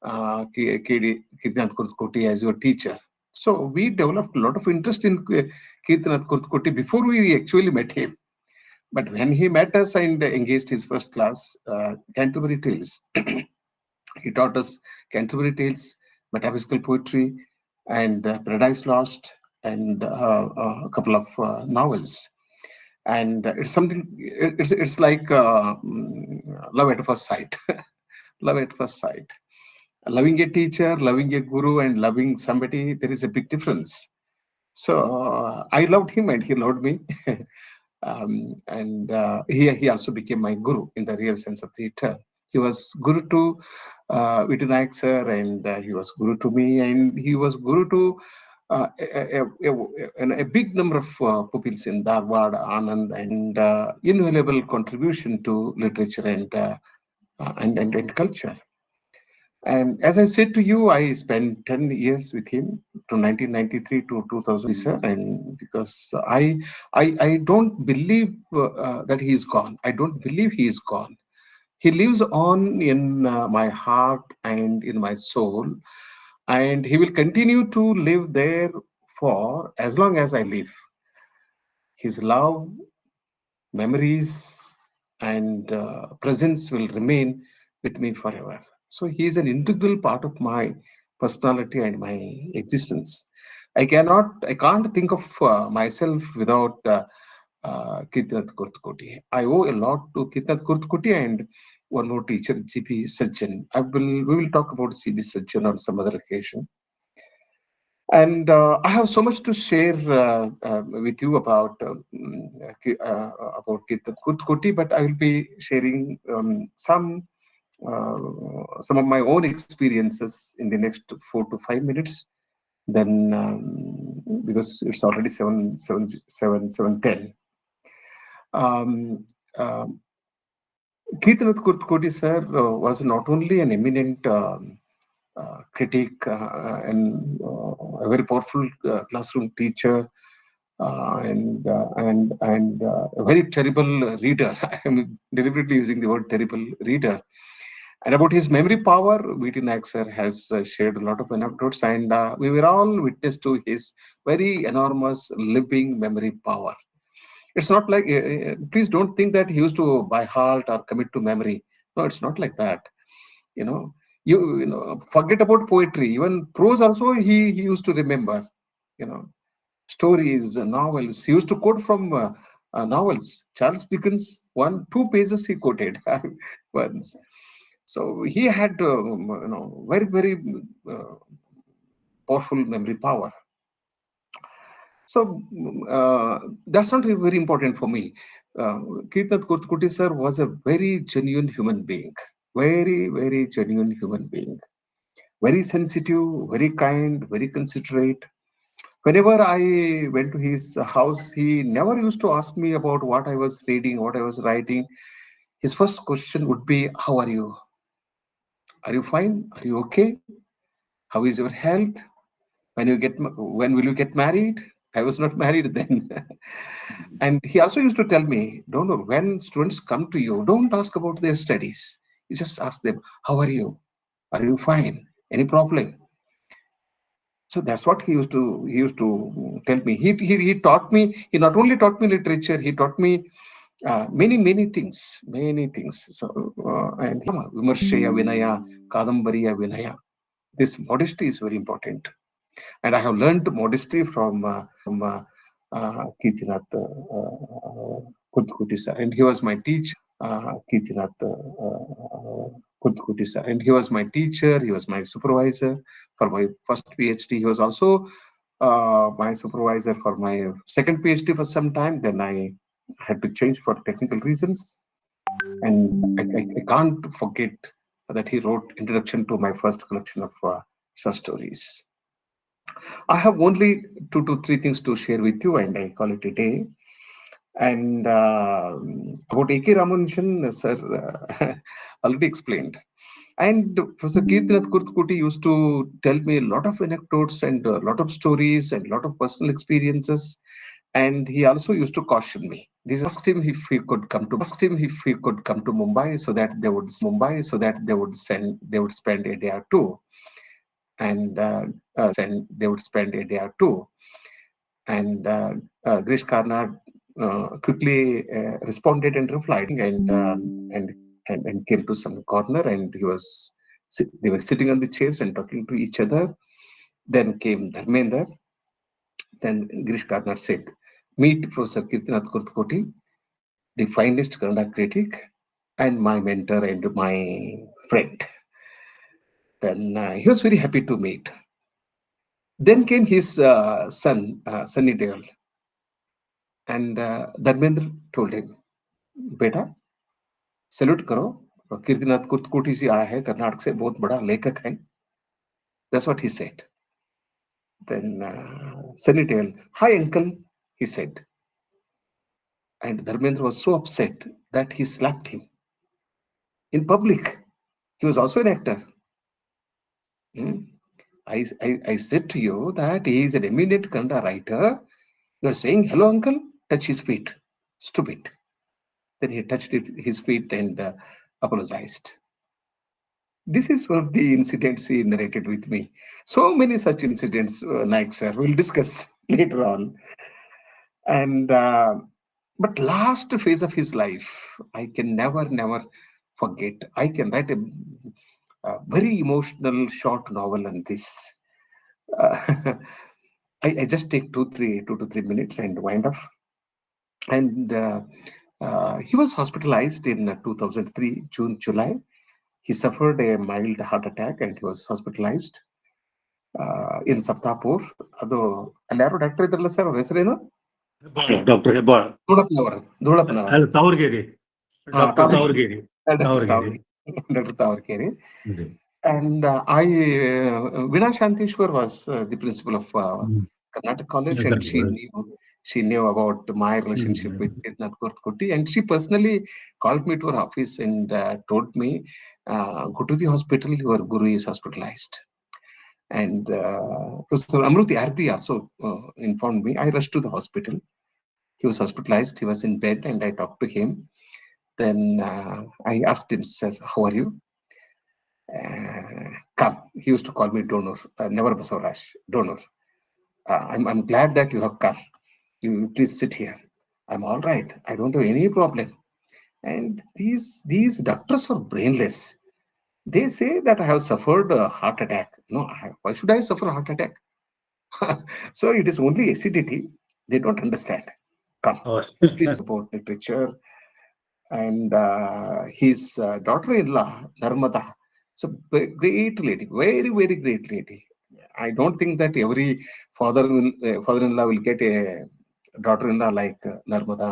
Kirthinath Kurthkoti as your teacher. So we developed a lot of interest in Kirthinath Kurthkoti before we actually met him. But when he met us and engaged his first class, Canterbury Tales, he taught us Canterbury Tales, metaphysical poetry, and Paradise Lost, and a couple of novels. And it's something. It's like love at first sight. Love at first sight. Loving a teacher, loving a guru, and loving somebody, there is a big difference. So I loved him, and he loved me. And he also became my guru in the real sense of the term. He was guru to V.T. Naik sir, and he was guru to me, and he was guru to a big number of pupils in Dharwad, Anand, and invaluable contribution to literature and culture. And as I said to you, I spent 10 years with him from 1993 to 2000, sir, and because I don't believe that he is gone. I don't believe he is gone. He lives on in my heart and in my soul, and he will continue to live there for as long as I live. His love, memories, and presence will remain with me forever. So he is an integral part of my personality and my existence. I can't think of myself without Kirthinath Kurthkoti. I owe a lot to Kirthinath Kurthkoti and one more teacher, G.P. Sajjan. We will talk about G.P. Sajjan on some other occasion. And I have so much to share with you about Kirthinath Kurthkoti, but I will be sharing some of my own experiences in the next 4 to 5 minutes. Then, because it's already 7:10. Kirthinath Kurthkoti sir was not only an eminent critic and a very powerful classroom teacher and a very terrible reader. I am deliberately using the word terrible reader. And about his memory power, V.T. Naik sir has shared a lot of anecdotes, and we were all witness to his very enormous living memory power. It's not like, please don't think that he used to by heart or commit to memory. No, it's not like that. You know, forget about poetry. Even prose also he used to remember. Stories, novels. He used to quote from novels. Charles Dickens, 2 pages he quoted once. So he had, very, very powerful memory power. So that's not very important for me. Kirthinath Kurthkoti sir was a very genuine human being. Very, very genuine human being. Very sensitive, very kind, very considerate. Whenever I went to his house, he never used to ask me about what I was reading, what I was writing. His first question would be, how are you? Are you fine? Are you okay? How is your health? When will you get married? I was not married then. And he also used to tell me, Donur, when students come to you, don't ask about their studies. You just ask them, how are you? Are you fine? Any problem? So that's what he used to tell me. He taught me. He not only taught me literature, he taught me many things. So and Vimarshaya Vinaya, Kadambariya Vinaya. This modesty is very important, and I have learned modesty from Kirthinath Kurthkoti sir, and he was my teacher. Kirthinath Kurthkoti sir, and he was my teacher. He was my supervisor for my first PhD. He was also my supervisor for my second PhD for some time. Then I had to change for technical reasons, and I can't forget that he wrote introduction to my first collection of short stories. I have only 2 to 3 things to share with you, and I call it a day. And about A.K. Ramanujan, sir already explained. And Professor Kirthinath Kurthkoti used to tell me a lot of anecdotes and a lot of stories and a lot of personal experiences. And he also used to caution me. This asked him if he could come to Mumbai so that they would spend a day or two. And they would spend a day or two. And Girish Karnad quickly responded and replied, and came to some corner, and they were sitting on the chairs and talking to each other. Then came Dharmender. Then Girish Karnad said, "Meet Professor Kirthinath Kurthkoti, the finest Kannada critic, and my mentor and my friend." Then he was very happy to meet. Then came his son, Sunny Deol. And Dharmendra told him, "Beta, salute karo, Kirtinath Kurtakoti जी आया है कर्नाटक से, बहुत बड़ा लेखक है. That's what he said. Then Sunny Tail, hi uncle, he said. And Dharmendra was so upset that he slapped him in public. He was also an actor. I said to you that he is an eminent Kannada writer. You are saying, hello uncle, touch his feet. Stupid. Then he touched his feet and apologized. This is one of the incidents he narrated with me. So many such incidents, Naik sir, we'll discuss later on. And but last phase of his life, I can never forget. I can write a very emotional short novel on this. I just take 2 to 3 minutes and wind up. And he was hospitalized in 2003, July. He suffered a mild heart attack and he was hospitalized in Saptapur. ಅದು ಅಲ್ಲಿ ಯಾರು doctor ಇದ್ರಲ್ಲ sir, ಅವ್ರ ಹೆಸರೇನು? Doctor Hebbal. ಧೂಳಪ್ಪನವರು. ಅಲ್ಲ, ತಾವರ್ಗೇರಿ. Doctor ತಾವರ್ಗೇರಿ. Dr. Tawarkere. And Veena Shantishwar was the principal of Karnataka College, and she knew about my relationship with Kirthinath Kurthkoti, and she personally called me to her office and told me, go to the hospital, your guru is hospitalized. And Professor Amruti Arti also informed me. I rushed to the hospital. He was hospitalized. He was in bed, and I talked to him. Then I asked him, sir, how are you? Come. He used to call me Donur, never Basavaraj, Donur. I'm glad that you have come. You please sit here. I'm all right. I don't have any problem. And these doctors are brainless. They say that I have suffered a heart attack. No, why should I suffer a heart attack? So it is only acidity. They don't understand. Come, please support literature. And his daughter-in-law, Narmada, is a great lady, very, very great lady. I don't think that every father-in-law will get a daughter-in-law like Narmada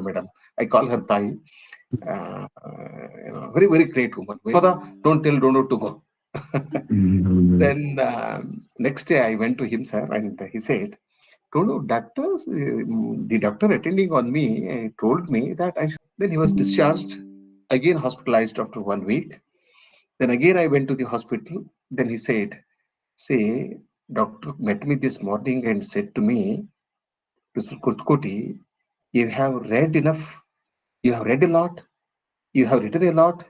madam. I call her Tai. Very, very great woman. Don't tell Donur to go. Then next day I went to him, sir, and he said, Donur, the doctor attending on me told me that I should. Then he was discharged, again hospitalized after 1 week. Then again I went to the hospital. Then he said, say, doctor met me this morning and said to me, Mr. Kurthkoti, you have read enough, you have read a lot, you have written a lot,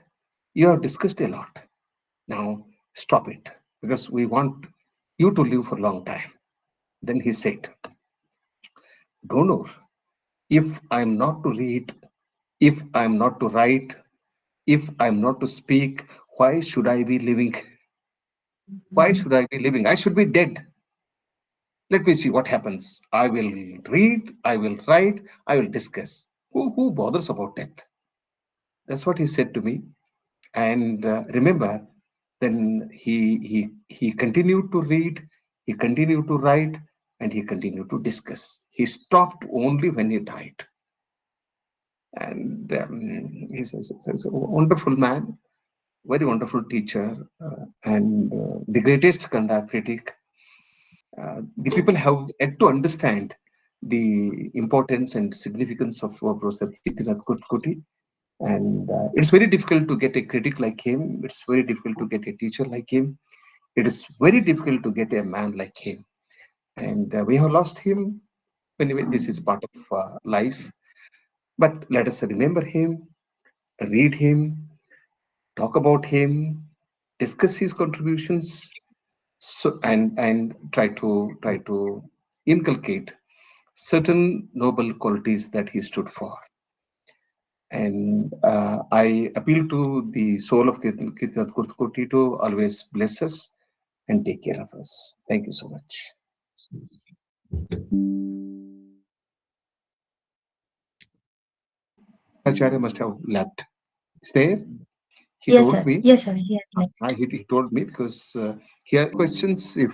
you have discussed a lot. Now stop it, because we want you to live for a long time. Then he said, Donur, if I'm not to read, if I'm not to write, if I'm not to speak, why should I be living? Why should I be living? I should be dead. Let me see what happens. I will read, I will write, I will discuss. Who bothers about death? That's what he said to me. And remember, then he continued to read, he continued to write, and he continued to discuss. He stopped only when he died. And he's a wonderful man, very wonderful teacher, and the greatest Kannada critic. The people have yet to understand the importance and significance of Professor Kirthinath Kurthkoti. And it's very difficult to get a critic like him. It's very difficult to get a teacher like him. It is very difficult to get a man like him. And we have lost him. Anyway, this is part of life. But let us remember him, read him, talk about him, discuss his contributions, so and try to inculcate certain noble qualities that he stood for. And I appeal to the soul of Kirthinath Kurthkoti to always bless us and take care of us. Thank you so much. Bhattacharya must have left. Is there? He Yes, told sir. me. Yes, sir. Yes, like. He told me because he had questions if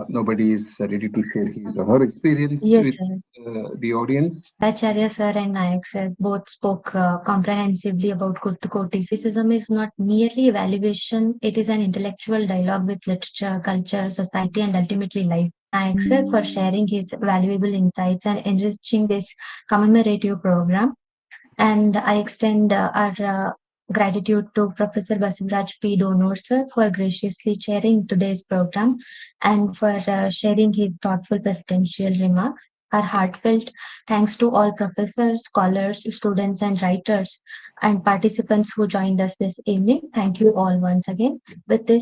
nobody is ready to share his or her experience Yes, with sir. the audience. Bhattacharya sir and Naik sir both spoke comprehensively about Kurthkoti. Criticism is not merely evaluation, it is an intellectual dialogue with literature, culture, society, and ultimately life. Naik sir for sharing his valuable insights and enriching this commemorative program. And I extend our gratitude to Professor Basavaraj P. Donur sir for graciously chairing today's program and for sharing his thoughtful presidential remarks. Our heartfelt thanks to all professors, scholars, students, and writers and participants who joined us this evening. Thank you all once again. With this,